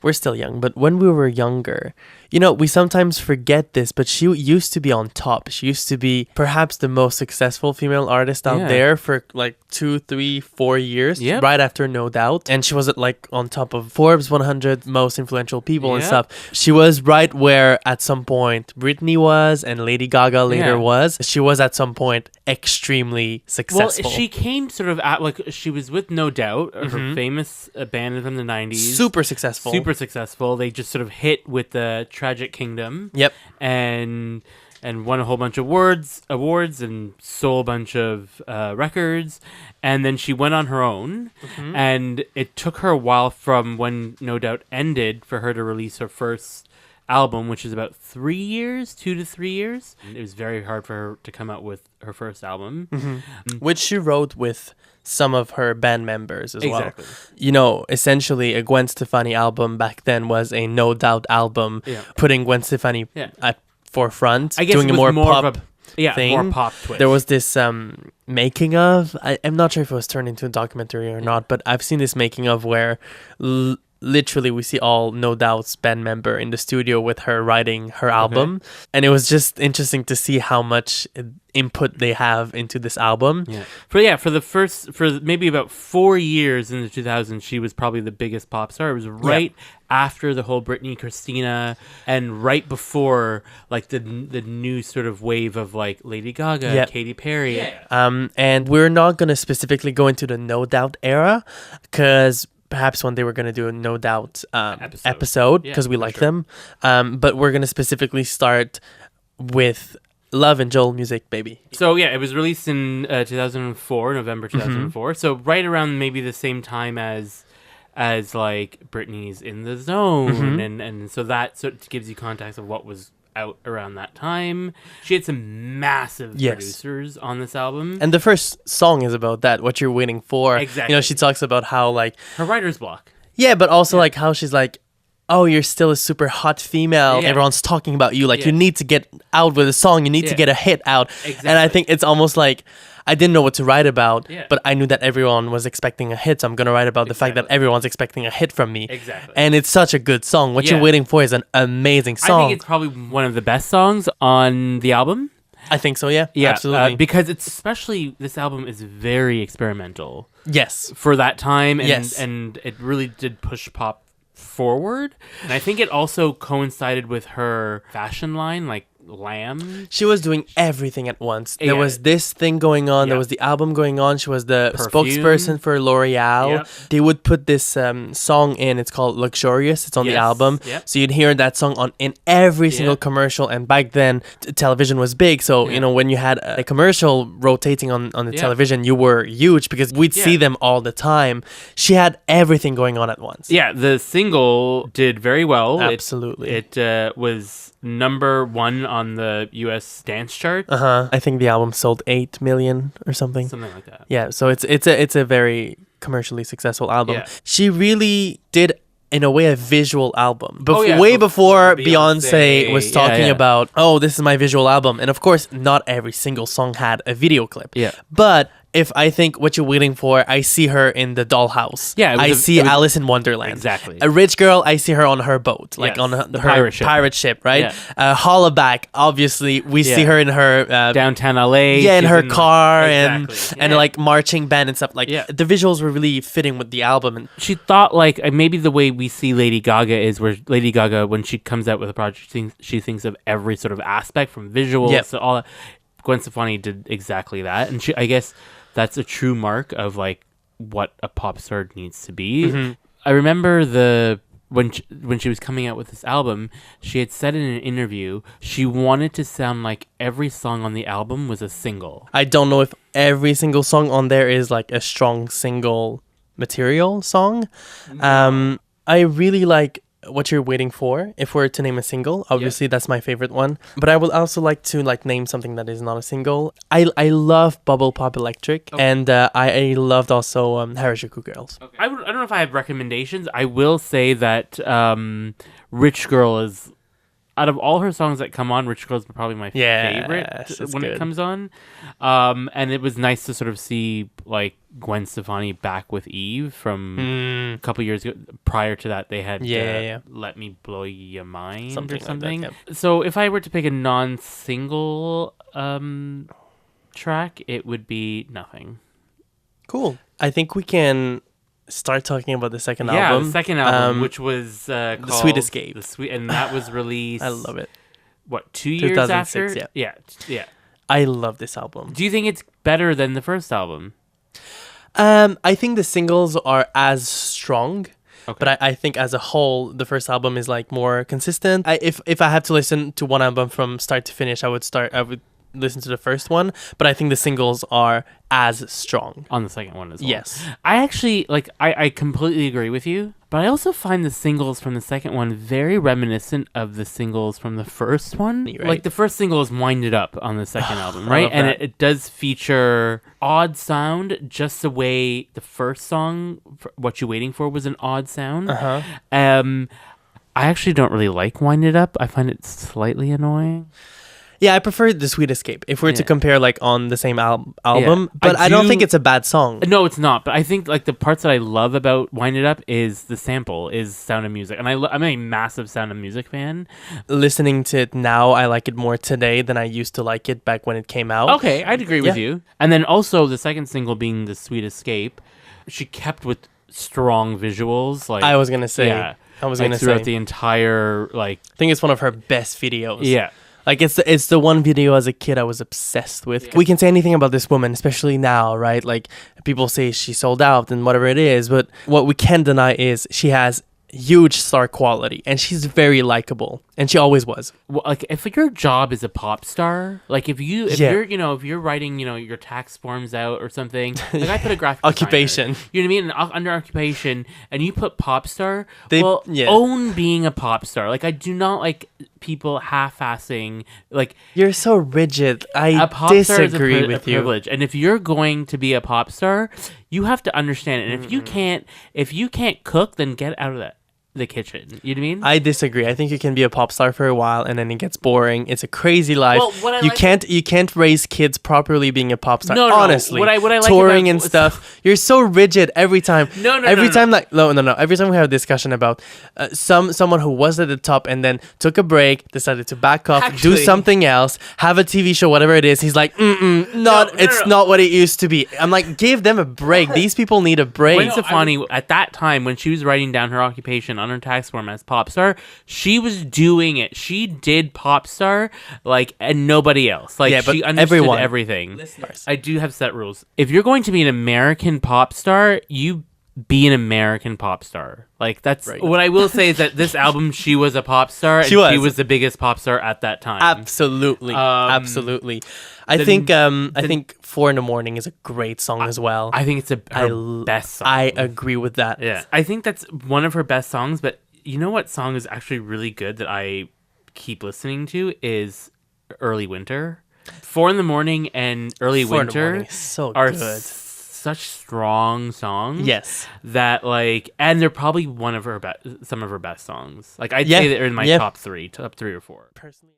We're still young, but when we were younger, we sometimes forget this, but she used to be on top. She used to be perhaps the most successful female artist out there for like 2, 3, 4 years, right after No Doubt. And she was like on top of Forbes 100 most influential people and stuff. She was right where at some point Britney was and Lady Gaga later was. She was at some point extremely successful. Well, she came sort of at like, she was with No Doubt, her famous band from the 90s. Super successful. They just sort of hit with the Tragic Kingdom. Yep. And won a whole bunch of awards and sold a bunch of records. And then she went on her own. And it took her a while from when No Doubt ended for her to release her first album, which is about 3 years, 2 to 3 years. And it was very hard for her to come out with her first album. Which she wrote with some of her band members as well. Exactly. Essentially a Gwen Stefani album back then was a No Doubt album, putting Gwen Stefani at forefront, I guess doing it was a more more pop of a thing. more pop twist. There was this making of, I'm not sure if it was turned into a documentary or not, but I've seen this making of where literally we see all No Doubt's band member in the studio with her writing her album. And it was just interesting to see how much input they have into this album. For maybe about 4 years in the 2000s, she was probably the biggest pop star. It was right after the whole Britney, Christina, and right before like the new sort of wave of like Lady Gaga, Katy Perry. And we're not going to specifically go into the No Doubt era, because perhaps one day we're going to do a No Doubt episode because we like them. But we're going to specifically start with Love and Joel Music, Baby. So it was released in 2004, November 2004. So right around maybe the same time as like Britney's In the Zone, and so that sort of gives you context of what was out around that time. She had some massive producers on this album, and the first song is about that. What You're Waiting For. Exactly. She talks about how like her writer's block. Yeah, but also like how she's like, oh, you're still a super hot female. Everyone's talking about you. Like, you need to get out with a song. You need to get a hit out. Exactly. And I think it's almost like I didn't know what to write about, but I knew that everyone was expecting a hit. So I'm going to write about the fact that everyone's expecting a hit from me. Exactly. And it's such a good song. What You're Waiting For is an amazing song. I think it's probably one of the best songs on the album. I think so, yeah. Absolutely. Because it's especially, this album is very experimental. Yes. For that time. And it really did push pop forward. And I think it also coincided with her fashion line, like Lamb. She was doing everything at once. There was this thing going on. There was the album going on. She was the spokesperson for L'Oreal. They would put this song in. It's called Luxurious. It's on the album. So you'd hear that song in every single commercial. And back then, television was big. So, when you had a commercial rotating on the television, you were huge because we'd see them all the time. She had everything going on at once. Yeah, the single did very well. Absolutely. It was number 1 on the US dance chart. I think the album sold 8 million or something like that. Yeah, so it's a very commercially successful album. She really did, in a way, a visual album. Way before Beyonce was talking about, this is my visual album. And of course, not every single song had a video clip. But if I think What You're Waiting For, I see her in the dollhouse. I see Alice in Wonderland. Exactly. A rich girl, I see her on her boat, like on her pirate ship, right? Hollaback, obviously, we see her in her downtown LA. Yeah, in her car and like marching band and stuff. Like the visuals were really fitting with the album. And she thought like maybe the way we see Lady Gaga is where Lady Gaga, when she comes out with a project, she thinks of every sort of aspect from visuals to all that. Gwen Stefani did exactly that, and I guess that's a true mark of like what a pop star needs to be. I remember when she was coming out with this album, she had said in an interview she wanted to sound like every song on the album was a single. I don't know if every single song on there is like a strong single material song. I really like What You're Waiting For, if we're to name a single. Obviously that's my favorite one, but I would also like to like name something that is not a single. I love Bubble Pop Electric, and I loved also Harajuku Girls. I don't know if I have recommendations. I will say that Rich Girl is out of all her songs that come on, Rich Girl's probably my favorite when it comes on. And it was nice to sort of see like Gwen Stefani back with Eve from a couple years ago. Prior to that, they had Let Me Blow Your Mind or something. Like that, So if I were to pick a non-single track, it would be Nothing. Cool. I think we can start talking about the second album. Yeah, the second album, which was called The Sweet Escape. And that was released... I love it. What, 2 years after? Yeah. I love this album. Do you think it's better than the first album? I think the singles are as strong. Okay. But I think as a whole, the first album is like more consistent. If I have to listen to one album from start to finish, I would listen to the first one. But I think the singles are as strong on the second one as well. Yes, I actually I completely agree with you. But I also find the singles from the second one very reminiscent of the singles from the first one. Right. Like the first single is Wind It Up on the second album, right? And it does feature odd sound, just the way the first song, What You Waiting For, was an odd sound. I actually don't really like Wind It Up. I find it slightly annoying. Yeah, I prefer The Sweet Escape if we're to compare like on the same album. But I don't think it's a bad song. No, it's not. But I think like the parts that I love about Wind It Up is the sample, is Sound of Music. And I'm a massive Sound of Music fan. Listening to it now, I like it more today than I used to like it back when it came out. Okay, I'd agree with you. And then also the second single being The Sweet Escape, she kept with strong visuals. Like I was going to say. Yeah. Throughout the entire like... I think it's one of her best videos. Yeah. Like, it's the one video as a kid I was obsessed with. Yeah. We can say anything about this woman, especially now, right? Like, people say she sold out and whatever it is, but what we can't deny is she has huge star quality, and she's very likable, and she always was. Well, like, if your job is a pop star, like if you're writing, your tax forms out or something, like I put a graphic occupation, designer, you know what I mean, under occupation, and you put pop star, own being a pop star. Like, I do not like people half-assing. Like, you're so rigid. I disagree with you. Privilege. And if you're going to be a pop star, you have to understand it. And if you can't cook, then get out of the kitchen. You know what I mean? I disagree. I think you can be a pop star for a while and then it gets boring. It's a crazy life. Well, you can't raise kids properly being a pop star. No, honestly. What I like touring and stuff. You're so rigid every time. Every time we have a discussion about someone who was at the top and then took a break, decided to back off, do something else, have a TV show, whatever it is. He's like, it's not what it used to be. I'm like, give them a break. These people need a break. Gwen Stefani, at that time when she was writing down her occupation on her tax form as pop star, she was doing it. She did pop star and nobody else. Like, she understood everything. Listeners. I do have set rules. If you're going to be an American pop star, you be an American pop star. Like, that's right. What I will say is that this album, she was a pop star, and she was the biggest pop star at that time. Absolutely. Absolutely. I think 4 in the Morning is a great song as well. I think it's her best song. I agree with that. Yeah. I think that's one of her best songs, but you know what song is actually really good that I keep listening to is Early Winter. 4 in the Morning and Early Winter are good. Such strong songs. Yes. That and they're probably some of her best songs. Like, I'd say they're in my top 3 or 4. Personally.